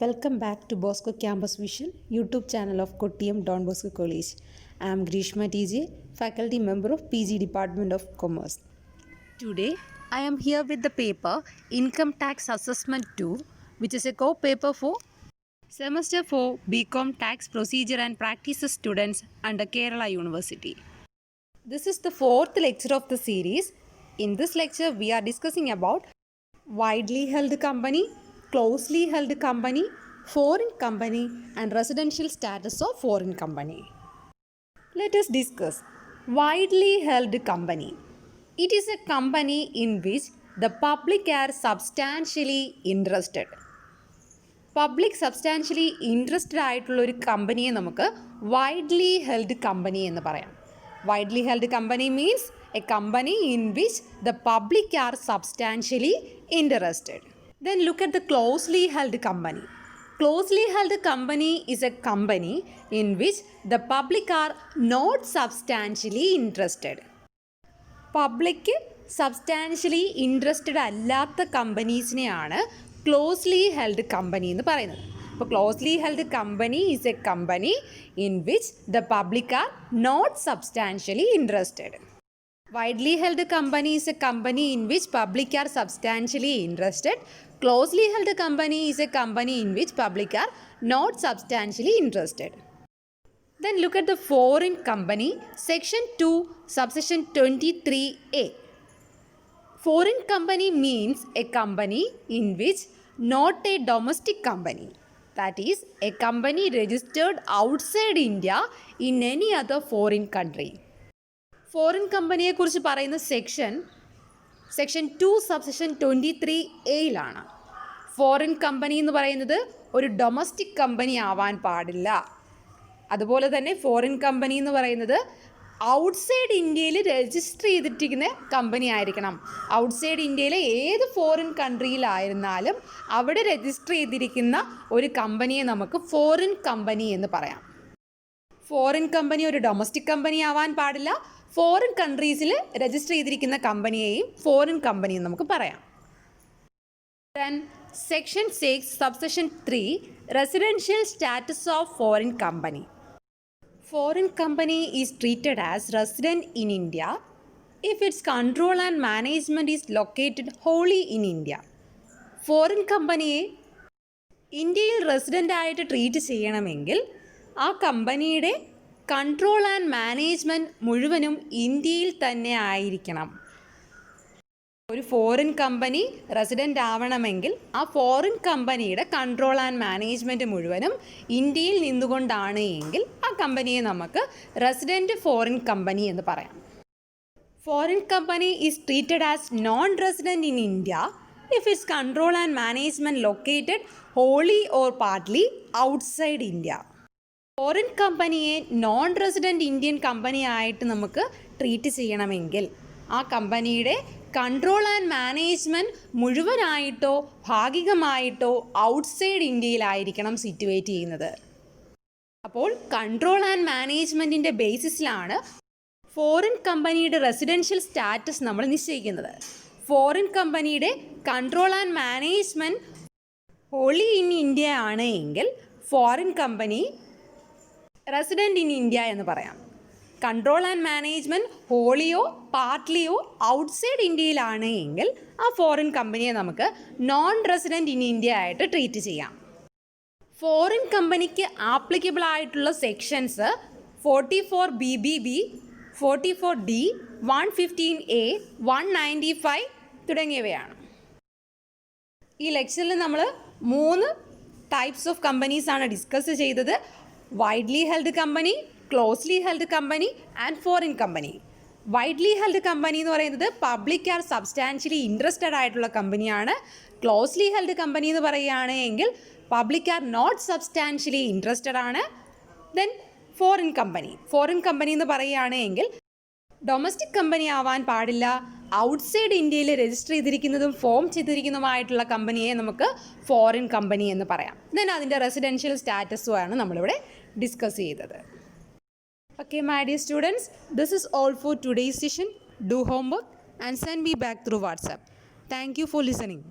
Welcome back to Bosco Campus Vision, YouTube channel of Kottayam Don Bosco College. I am Grishma TJ, faculty member of PG Department of Commerce. Today, I am here with the paper Income Tax Assessment 2, which is a co-paper for Semester 4 BCom Tax Procedure and Practices students under Kerala University. This is the fourth lecture of the series. In this lecture, we are discussing about widely held company, closely held company, foreign company and residential status of foreign company. Let us discuss widely held company. It is a company in which the public are substantially interested. Public substantially interested ആയിട്ടുള്ള ഒരു കമ്പനിയെ നമുക്ക് widely held company എന്ന് പറയാം. Widely held company means A company in which the public R substantially interested. Then look at the closely held company. Closely held company is a company in which the public are not substantially interested. Public substantially interested അല്ലാത്ത കമ്പനീസിനെയാണ് closely held company എന്ന് പറയുന്നത്. അപ്പോൾ closely held company is a company in which the public are not substantially interested. Widely held company is a company in which public are substantially interested. Closely held company is a company in which public are not substantially interested. Then look at the foreign company, section 2, subsection 23A. Foreign company means a company in which not a domestic company, that is a company registered outside India in any other foreign country. Foreign കമ്പനിയെക്കുറിച്ച് പറയുന്ന section 2 subsection 23A foreign company എന്ന് പറയുന്നത് ഒരു domestic company ആവാൻ പാടില്ല. അതുപോലെ തന്നെ foreign company എന്ന് പറയുന്നത് ഔട്ട്സൈഡ് ഇന്ത്യയിൽ രജിസ്റ്റർ ചെയ്തിട്ടിരിക്കുന്ന കമ്പനി ആയിരിക്കണം. ഔട്ട്സൈഡ് ഇന്ത്യയിലെ ഏത് ഫോറിൻ കൺട്രിയിലായിരുന്നാലും അവിടെ രജിസ്റ്റർ ചെയ്തിരിക്കുന്ന ഒരു കമ്പനിയെ നമുക്ക് ഫോറിൻ കമ്പനി എന്ന് പറയാം. ഫോറിൻ കമ്പനി ഒരു ഡൊമസ്റ്റിക് കമ്പനി ആവാൻ പാടില്ല. ഫോറിൻ കൺട്രീസിൽ രജിസ്റ്റർ ചെയ്തിരിക്കുന്ന കമ്പനിയെയും ഫോറിൻ കമ്പനി എന്ന് നമുക്ക് പറയാം. Then section 6 subsection 3 residential status of foreign company. Foreign company is treated as resident in India if its control and management is located wholly in India. Foreign കമ്പനിയെ ഇന്ത്യയിൽ resident ആയിട്ട് treat ചെയ്യണമെങ്കിൽ ആ കമ്പനിയുടെ control and management മുഴുവനും ഇന്ത്യയിൽ തന്നെ ആയിരിക്കണം. ഒരു ഫോറിൻ കമ്പനി റെസിഡൻ്റ് ആവണമെങ്കിൽ ആ ഫോറിൻ കമ്പനിയുടെ കൺട്രോൾ ആൻഡ് മാനേജ്മെൻറ്റ് മുഴുവനും ഇന്ത്യയിൽ നിന്നുകൊണ്ടാണ് എങ്കിൽ ആ കമ്പനിയെ നമുക്ക് റെസിഡൻറ്റ് ഫോറിൻ കമ്പനി എന്ന് പറയാം. Foreign company is treated as non resident in India if its control and management located wholly or partly outside India. Foreign കമ്പനിയെ നോൺ റെസിഡൻറ്റ് ഇന്ത്യൻ കമ്പനി ആയിട്ട് നമുക്ക് ട്രീറ്റ് ചെയ്യണമെങ്കിൽ ആ കമ്പനിയുടെ കൺട്രോൾ ആൻഡ് മാനേജ്മെൻറ്റ് മുഴുവനായിട്ടോ ഭാഗികമായിട്ടോ ഔട്ട്സൈഡ് ഇന്ത്യയിലായിരിക്കണം സിറ്റുവേറ്റ് ചെയ്യുന്നത്. അപ്പോൾ കൺട്രോൾ ആൻഡ് മാനേജ്മെൻറ്റിൻ്റെ ബേസിസിലാണ് ഫോറിൻ കമ്പനിയുടെ റെസിഡൻഷ്യൽ സ്റ്റാറ്റസ് നമ്മൾ നിശ്ചയിക്കുന്നത്. ഫോറിൻ കമ്പനിയുടെ control and management wholly in India ആണ് എങ്കിൽ foreign company resident in India എന്ന് പറയാം. കൺട്രോൾ ആൻഡ് മാനേജ്മെൻറ്റ് ഹോളിയോ പാർട്ട്ലിയോ ഔട്ട്സൈഡ് ഇന്ത്യയിലാണ് എങ്കിൽ ആ ഫോറിൻ കമ്പനിയെ നമുക്ക് നോൺ റെസിഡൻറ്റ് ഇൻ ഇന്ത്യ ആയിട്ട് ട്രീറ്റ് ചെയ്യാം. ഫോറിൻ കമ്പനിക്ക് ആപ്ലിക്കബിൾ ആയിട്ടുള്ള സെക്ഷൻസ് 44BBB, 44D, 115A, 195 തുടങ്ങിയവയാണ്. ഈ ലെക്ചറിൽ നമ്മൾ 3 ടൈപ്സ് ഓഫ് കമ്പനീസാണ് ഡിസ്കസ് ചെയ്തത്. Widely held company, closely held company and foreign company. Widely held company എന്ന് പറയുന്നത് പബ്ലിക് ആർ സബ്സ്റ്റാൻഷ്യലി ഇൻട്രസ്റ്റഡ് ആയിട്ടുള്ള കമ്പനിയാണ്. ക്ലോസ്ലി ഹെൽഡ് കമ്പനി എന്ന് പറയുകയാണ് എങ്കിൽ public are not substantially interested ആണ്. ദെൻ ഫോറിൻ കമ്പനി എന്ന് പറയുകയാണ് എങ്കിൽ ഡൊമസ്റ്റിക് കമ്പനി ആവാൻ പാടില്ല. ഔട്ട്സൈഡ് ഇന്ത്യയിൽ രജിസ്റ്റർ ചെയ്തിരിക്കുന്നതും ഫോം ചെയ്തിരിക്കുന്നതുമായിട്ടുള്ള കമ്പനിയെ നമുക്ക് ഫോറിൻ കമ്പനി എന്ന് പറയാം. ദെൻ അതിൻ്റെ റെസിഡൻഷ്യൽ സ്റ്റാറ്റസുമാണ് നമ്മളിവിടെ ഡിസ്കസ് ചെയ്തത്. Okay, my dear students, this is all for today's session. Do homework and send me back through WhatsApp. Thank you for listening.